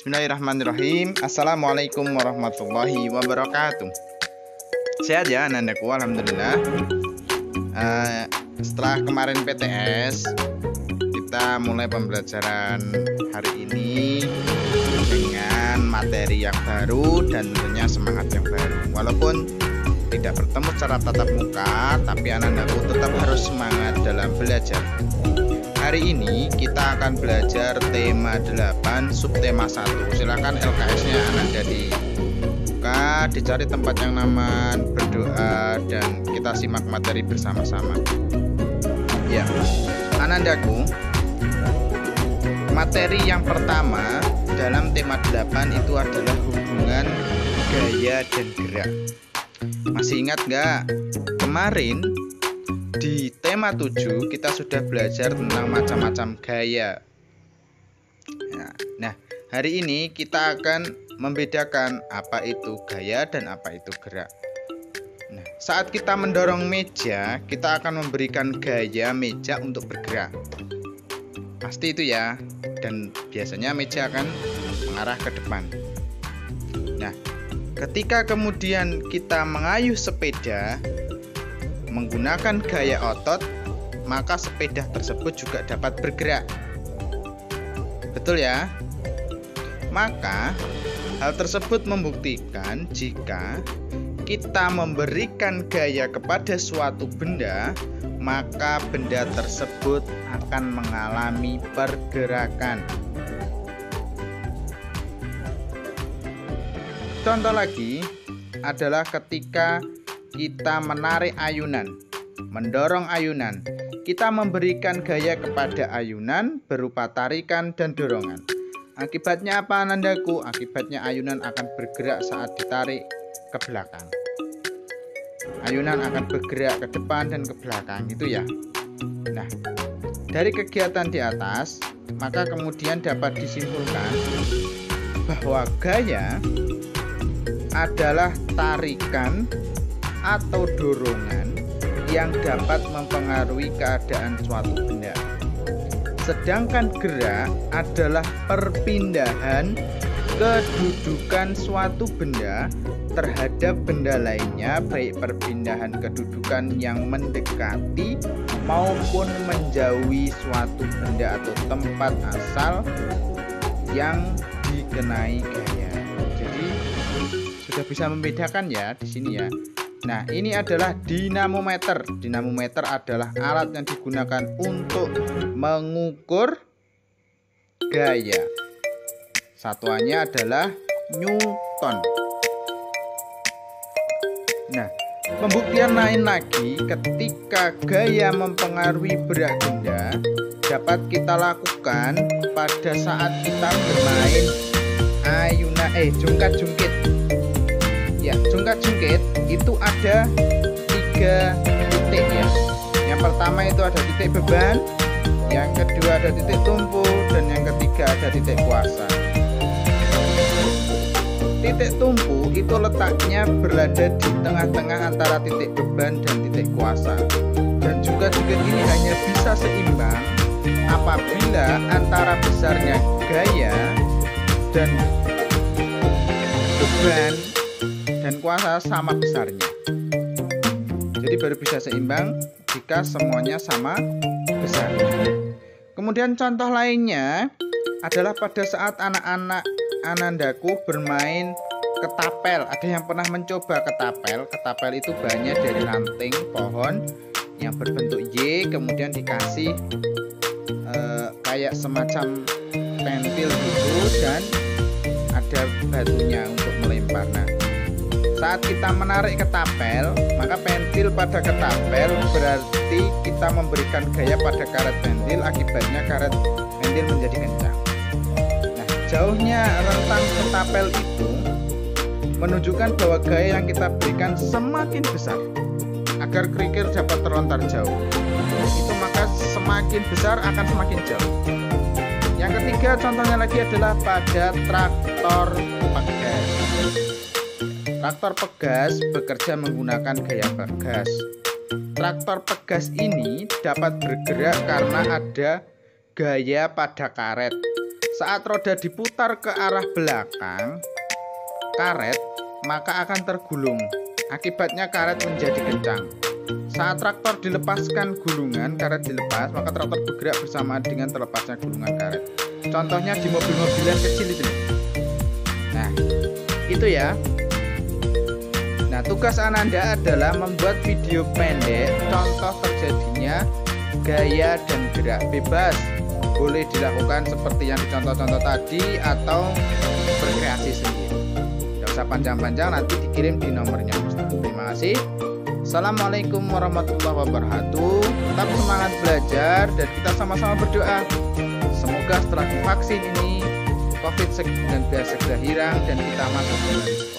Bismillahirrahmanirrahim. Assalamualaikum warahmatullahi wabarakatuh. Sehat ya anandaku, alhamdulillah. Setelah kemarin PTS, kita mulai pembelajaran hari ini dengan materi yang baru dan tentunya semangat yang baru. Walaupun tidak bertemu secara tatap muka, tapi anandaku tetap harus semangat dalam belajar. Hari ini kita akan belajar tema 8 subtema 1. Silakan LKS-nya Ananda dibuka, dicari tempat yang nyaman, berdoa, dan kita simak materi bersama-sama. Ya, anandaku, materi yang pertama dalam tema 8 itu adalah hubungan gaya dan gerak. Masih ingat gak? Kemarin di tema 7 kita sudah belajar tentang macam-macam gaya. Nah, hari ini kita akan membedakan apa itu gaya dan apa itu gerak. Nah, saat kita mendorong meja, kita akan memberikan gaya meja untuk bergerak. Pasti itu ya. Dan biasanya meja akan mengarah ke depan. Nah, ketika kemudian kita mengayuh sepeda menggunakan gaya otot, maka sepeda tersebut juga dapat bergerak. Betul ya? Maka hal tersebut membuktikan jika kita memberikan gaya kepada suatu benda, maka benda tersebut akan mengalami pergerakan. Contoh lagi adalah ketika kita menarik ayunan, mendorong ayunan. Kita memberikan gaya kepada ayunan berupa tarikan dan dorongan. Akibatnya apa anandaku? Akibatnya ayunan akan bergerak saat ditarik ke belakang. Ayunan akan bergerak ke depan dan ke belakang, itu ya. Nah, dari kegiatan di atas, maka kemudian dapat disimpulkan bahwa gaya adalah tarikan atau dorongan yang dapat mempengaruhi keadaan suatu benda. Sedangkan gerak adalah perpindahan kedudukan suatu benda terhadap benda lainnya, baik perpindahan kedudukan yang mendekati maupun menjauhi suatu benda atau tempat asal yang dikenai gaya. Jadi sudah bisa membedakan ya di sini ya. Nah, ini adalah dinamometer. Dinamometer adalah alat yang digunakan untuk mengukur gaya. Satuannya adalah Newton. Nah, pembuktian lain lagi ketika gaya mempengaruhi berat benda dapat kita lakukan pada saat kita bermain ayunan jungkat-jungkit. Ya, jungkat-jungkit itu ada 3 titik ya. Yang pertama itu ada titik beban, yang kedua ada titik tumpu, dan yang ketiga ada titik kuasa. Titik tumpu itu letaknya berada di tengah-tengah antara titik beban dan titik kuasa. Dan juga ini hanya bisa seimbang apabila antara besarnya gaya dan beban dan kuasa sama besarnya. Jadi baru bisa seimbang jika semuanya sama besar. Kemudian contoh lainnya adalah pada saat anak-anak anandaku bermain ketapel. Ada yang pernah mencoba ketapel? Ketapel itu bahannya dari ranting pohon yang berbentuk Y, kemudian dikasih kayak semacam pentil gitu dan ada batunya untuk melempar. Nah, saat kita menarik ketapel, maka pentil pada ketapel berarti kita memberikan gaya pada karet pentil, akibatnya karet pentil menjadi kencang. Nah, jauhnya rentang ketapel itu menunjukkan bahwa gaya yang kita berikan semakin besar agar kerikil dapat terlontar jauh. Itu maka semakin besar akan semakin jauh. Yang ketiga contohnya lagi adalah pada traktor pegas. Traktor pegas bekerja menggunakan gaya pegas. Traktor pegas ini dapat bergerak karena ada gaya pada karet. Saat roda diputar ke arah belakang karet, maka akan tergulung. Akibatnya karet menjadi kencang. Saat traktor dilepaskan gulungan, karet dilepas, maka traktor bergerak bersamaan dengan terlepasnya gulungan karet. Contohnya di mobil-mobilan kecil itu. Nah, itu ya. Nah, tugas Ananda adalah membuat video pendek contoh terjadinya gaya dan gerak bebas. Boleh dilakukan seperti yang dicontoh-contoh tadi atau berkreasi sendiri. Tidak usah panjang-panjang, nanti dikirim di nomornya Ustaz. Terima kasih. Assalamualaikum warahmatullahi wabarakatuh. Tetap semangat belajar dan kita sama-sama berdoa. Semoga setelah divaksin ini COVID-19 segera hilang dan kita masuk ke